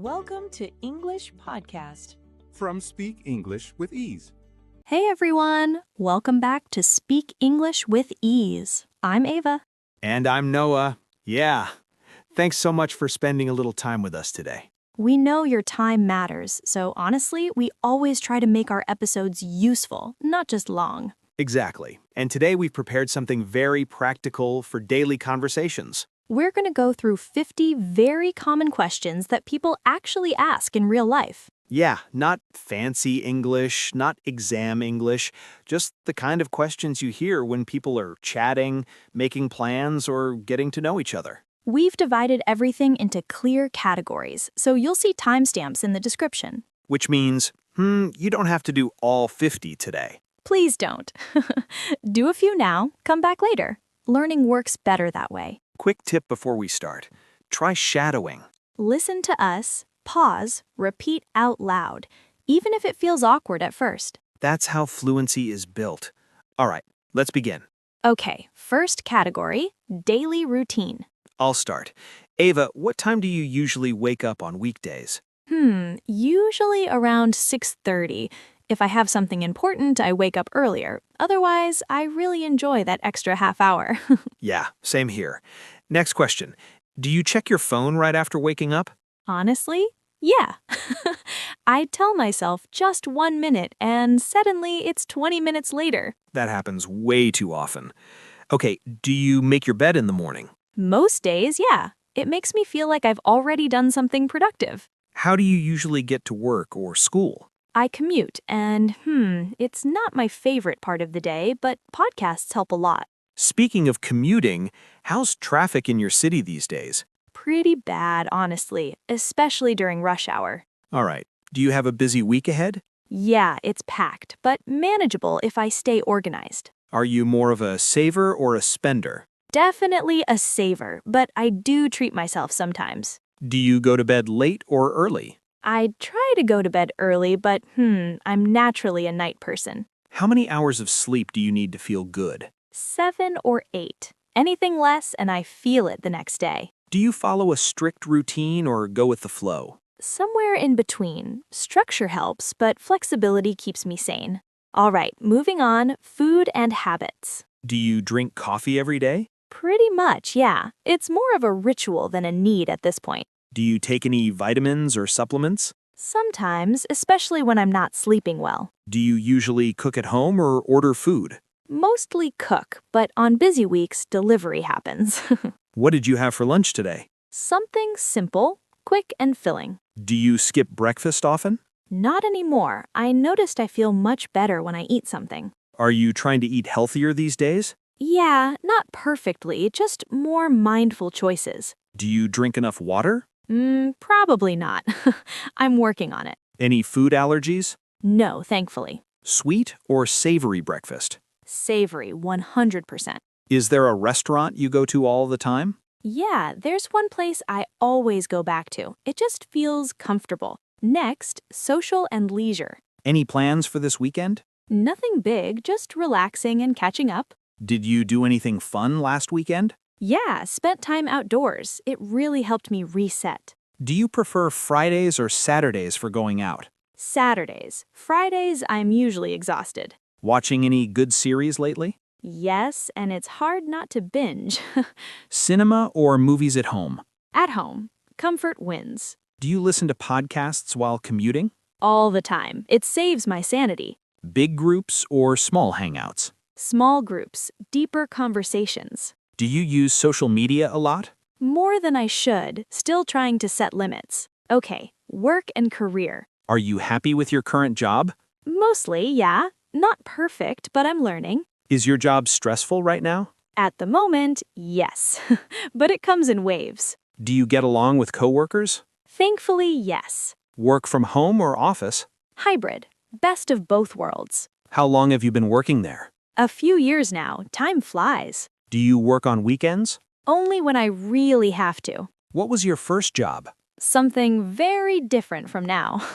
Welcome to English Podcast from Speak English with Ease. Hey everyone! Welcome back to Speak English with Ease. I'm Ava. And I'm Noah. Yeah. Thanks so much for spending a little time with us today. We know your time matters, so honestly, we always try to make our episodes useful, not just long. Exactly. And today we've prepared something very practical for daily conversations. We're going to go through 50 very common questions that people actually ask in real life. Yeah, not fancy English, not exam English, just the kind of questions you hear when people are chatting, making plans, or getting to know each other. We've divided everything into clear categories, so you'll see timestamps in the description. Which means, you don't have to do all 50 today. Please don't. Do a few now, come back later. Learning works better that way. Quick tip before we start. Try shadowing. Listen to us, pause, repeat out loud, even if it feels awkward at first. That's how fluency is built. All right, let's begin. Okay, first category, daily routine. I'll start. Ava, what time do you usually wake up on weekdays? Usually around 6:30. If I have something important, I wake up earlier. Otherwise, I really enjoy that extra half hour. Yeah, same here. Next question. Do you check your phone right after waking up? Honestly, yeah. I tell myself just 1 minute, and suddenly it's 20 minutes later. That happens way too often. Okay, do you make your bed in the morning? Most days, yeah. It makes me feel like I've already done something productive. How do you usually get to work or school? I commute, and it's not my favorite part of the day, but podcasts help a lot. Speaking of commuting, how's traffic in your city these days? Pretty bad, honestly, especially during rush hour. All right. Do you have a busy week ahead? Yeah, it's packed, but manageable if I stay organized. Are you more of a saver or a spender? Definitely a saver, but I do treat myself sometimes. Do you go to bed late or early? I try to go to bed early, but I'm naturally a night person. How many hours of sleep do you need to feel good? 7 or 8. Anything less and I feel it the next day. Do you follow a strict routine or go with the flow? Somewhere in between. Structure helps, but flexibility keeps me sane. All right, moving on, food and habits. Do you drink coffee every day? Pretty much, yeah. It's more of a ritual than a need at this point. Do you take any vitamins or supplements? Sometimes, especially when I'm not sleeping well. Do you usually cook at home or order food? Mostly cook, but on busy weeks, delivery happens. What did you have for lunch today? Something simple, quick and filling. Do you skip breakfast often? Not anymore. I noticed I feel much better when I eat something. Are you trying to eat healthier these days? Yeah, not perfectly, just more mindful choices. Do you drink enough water? Probably not. I'm working on it. Any food allergies? No, thankfully. Sweet or savory breakfast? Savory, 100%. Is there a restaurant you go to all the time? Yeah, there's one place I always go back to. It just feels comfortable. Next, social and leisure. Any plans for this weekend? Nothing big, just relaxing and catching up. Did you do anything fun last weekend? Yeah, spent time outdoors. It really helped me reset. Do you prefer Fridays or Saturdays for going out? Saturdays. Fridays, I'm usually exhausted. Watching any good series lately? Yes, and it's hard not to binge. Cinema or movies at home? At home. Comfort wins. Do you listen to podcasts while commuting? All the time. It saves my sanity. Big groups or small hangouts? Small groups. Deeper conversations. Do you use social media a lot? More than I should. Still trying to set limits. Okay, work and career. Are you happy with your current job? Mostly, yeah. Not perfect, but I'm learning. Is your job stressful right now? At the moment, yes. But it comes in waves. Do you get along with coworkers? Thankfully, yes. Work from home or office? Hybrid. Best of both worlds. How long have you been working there? A few years now. Time flies. Do you work on weekends? Only when I really have to. What was your first job? Something very different from now.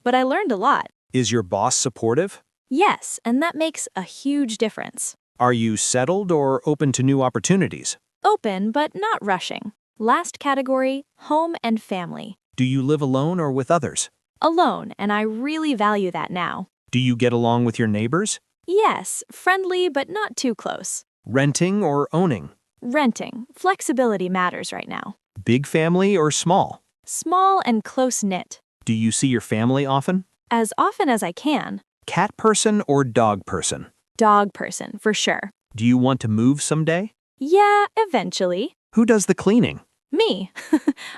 But I learned a lot. Is your boss supportive? Yes, and that makes a huge difference. Are you settled or open to new opportunities? Open, but not rushing. Last category, home and family. Do you live alone or with others? Alone, and I really value that now. Do you get along with your neighbors? Yes, friendly but not too close. Renting or owning? Renting. Flexibility matters right now. Big family or small? Small and close-knit. Do you see your family often? As often as I can. Cat person or dog person? Dog person, for sure. Do you want to move someday? Yeah, eventually. Who does the cleaning? Me.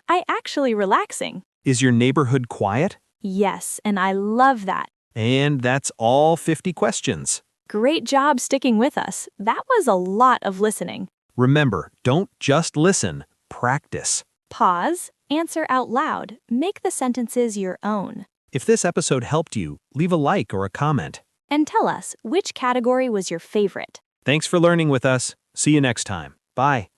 I actually relaxing. Is your neighborhood quiet? Yes, and I love that. And that's all 50 questions. Great job sticking with us. That was a lot of listening. Remember, don't just listen, practice. Pause, answer out loud, make the sentences your own. If this episode helped you, leave a like or a comment. And tell us which category was your favorite. Thanks for learning with us. See you next time. Bye.